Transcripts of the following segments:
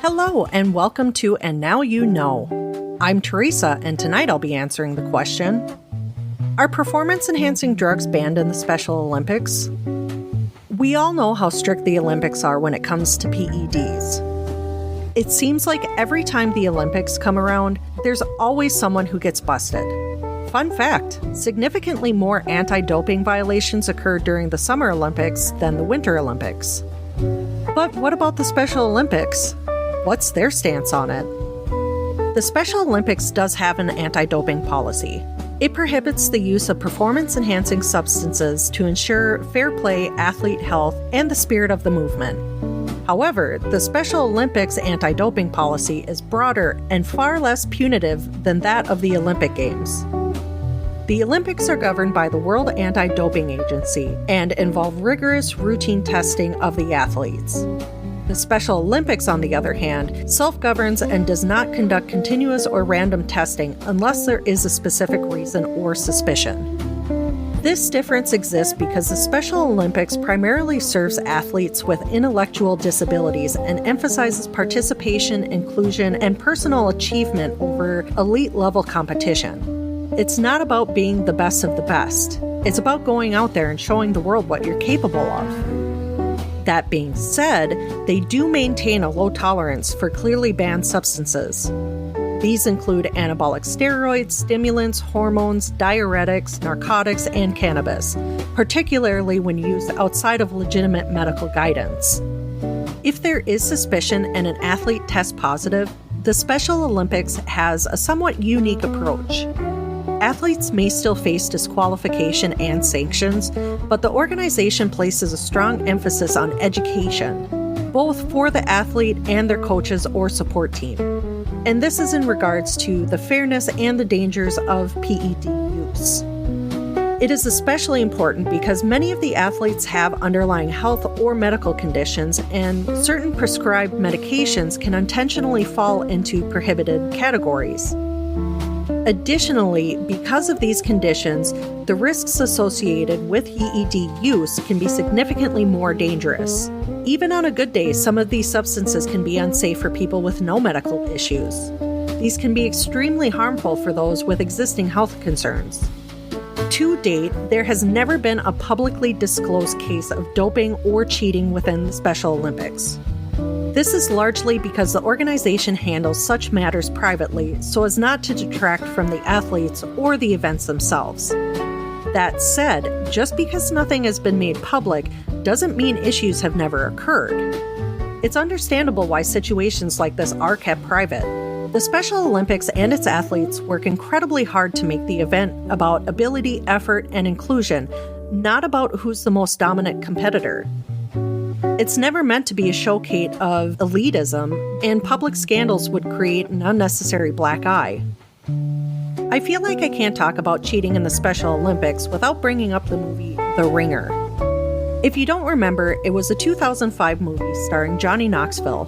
Hello, and welcome to And Now You Know. I'm Teresa, and tonight I'll be answering the question, are performance-enhancing drugs banned in the Special Olympics? We all know how strict the Olympics are when it comes to PEDs. It seems like every time the Olympics come around, there's always someone who gets busted. Fun fact, significantly more anti-doping violations occurred during the Summer Olympics than the Winter Olympics. But what about the Special Olympics? What's their stance on it? The Special Olympics does have an anti-doping policy. It prohibits the use of performance-enhancing substances to ensure fair play, athlete health, and the spirit of the movement. However, the Special Olympics anti-doping policy is broader and far less punitive than that of the Olympic Games. The Olympics are governed by the World Anti-Doping Agency and involve rigorous routine testing of the athletes. The Special Olympics, on the other hand, self-governs and does not conduct continuous or random testing unless there is a specific reason or suspicion. This difference exists because the Special Olympics primarily serves athletes with intellectual disabilities and emphasizes participation, inclusion, and personal achievement over elite-level competition. It's not about being the best of the best. It's about going out there and showing the world what you're capable of. That being said, they do maintain a low tolerance for clearly banned substances. These include anabolic steroids, stimulants, hormones, diuretics, narcotics, and cannabis, particularly when used outside of legitimate medical guidance. If there is suspicion and an athlete tests positive, the Special Olympics has a somewhat unique approach. Athletes may still face disqualification and sanctions, but the organization places a strong emphasis on education, both for the athlete and their coaches or support team. And this is in regards to the fairness and the dangers of PED use. It is especially important because many of the athletes have underlying health or medical conditions, and certain prescribed medications can unintentionally fall into prohibited categories. Additionally, because of these conditions, the risks associated with PED use can be significantly more dangerous. Even on a good day, some of these substances can be unsafe for people with no medical issues. These can be extremely harmful for those with existing health concerns. To date, there has never been a publicly disclosed case of doping or cheating within the Special Olympics. This is largely because the organization handles such matters privately so as not to detract from the athletes or the events themselves. That said, just because nothing has been made public doesn't mean issues have never occurred. It's understandable why situations like this are kept private. The Special Olympics and its athletes work incredibly hard to make the event about ability, effort, and inclusion, not about who's the most dominant competitor. It's never meant to be a showcase of elitism, and public scandals would create an unnecessary black eye. I feel like I can't talk about cheating in the Special Olympics without bringing up the movie The Ringer. If you don't remember, it was a 2005 movie starring Johnny Knoxville.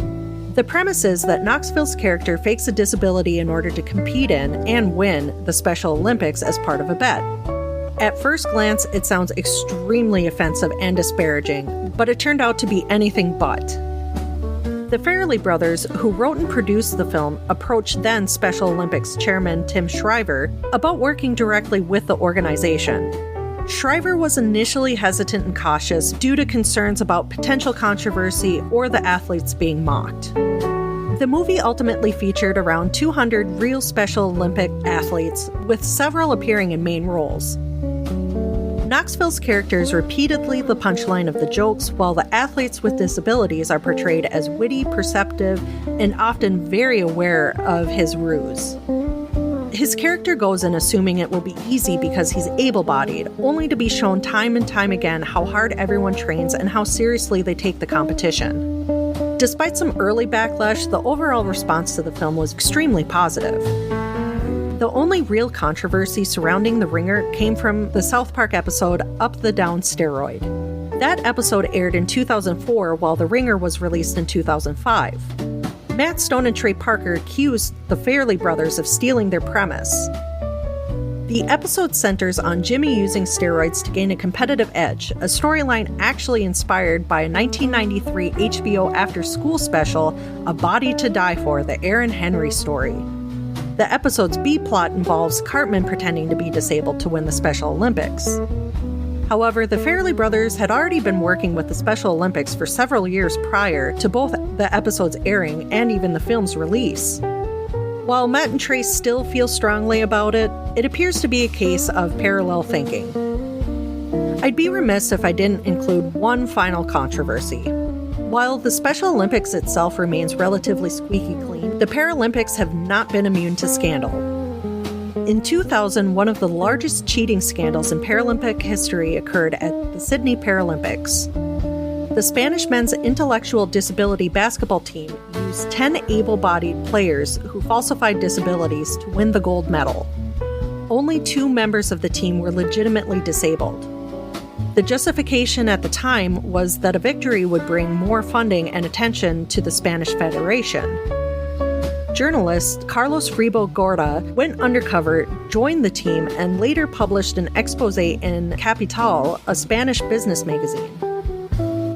The premise is that Knoxville's character fakes a disability in order to compete in and win the Special Olympics as part of a bet. At first glance, it sounds extremely offensive and disparaging, but it turned out to be anything but. The Farrelly brothers, who wrote and produced the film, approached then Special Olympics chairman Tim Shriver about working directly with the organization. Shriver was initially hesitant and cautious due to concerns about potential controversy or the athletes being mocked. The movie ultimately featured around 200 real Special Olympic athletes, with several appearing in main roles. Knoxville's character is repeatedly the punchline of the jokes, while the athletes with disabilities are portrayed as witty, perceptive, and often very aware of his ruse. His character goes in assuming it will be easy because he's able-bodied, only to be shown time and time again how hard everyone trains and how seriously they take the competition. Despite some early backlash, the overall response to the film was extremely positive. The only real controversy surrounding The Ringer came from the South Park episode Up the Down Steroid. That episode aired in 2004 while The Ringer was released in 2005. Matt Stone and Trey Parker accused the Farrelly brothers of stealing their premise. The episode centers on Jimmy using steroids to gain a competitive edge, a storyline actually inspired by a 1993 HBO after-school special, A Body to Die For, the Aaron Henry story. The episode's B-plot involves Cartman pretending to be disabled to win the Special Olympics. However, the Farrelly brothers had already been working with the Special Olympics for several years prior to both the episode's airing and even the film's release. While Matt and Trace still feel strongly about it, it appears to be a case of parallel thinking. I'd be remiss if I didn't include one final controversy. While the Special Olympics itself remains relatively squeaky clean, the Paralympics have not been immune to scandal. In 2000, one of the largest cheating scandals in Paralympic history occurred at the Sydney Paralympics. The Spanish men's intellectual disability basketball team used 10 able-bodied players who falsified disabilities to win the gold medal. Only 2 members of the team were legitimately disabled. The justification at the time was that a victory would bring more funding and attention to the Spanish Federation. Journalist Carlos Fribo Gorda went undercover, joined the team, and later published an expose in Capital, a Spanish business magazine.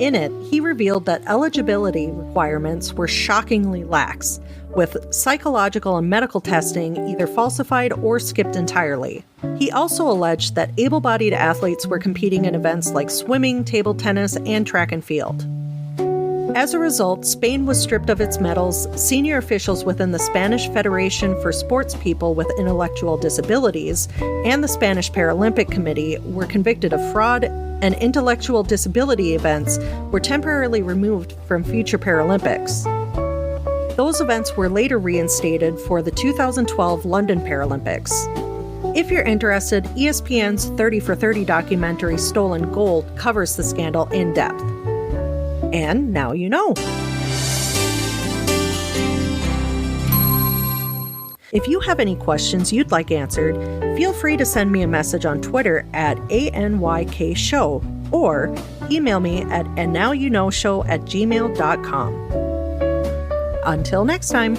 In it, he revealed that eligibility requirements were shockingly lax, with psychological and medical testing either falsified or skipped entirely. He also alleged that able-bodied athletes were competing in events like swimming, table tennis, and track and field. As a result, Spain was stripped of its medals. Senior officials within the Spanish Federation for Sports People with Intellectual Disabilities and the Spanish Paralympic Committee were convicted of fraud, and intellectual disability events were temporarily removed from future Paralympics. Those events were later reinstated for the 2012 London Paralympics. If you're interested, ESPN's 30 for 30 documentary Stolen Gold covers the scandal in depth. And now you know. If you have any questions you'd like answered, feel free to send me a message on Twitter at ANYKShow or email me at andnowyouknowshow@gmail.com. Until next time.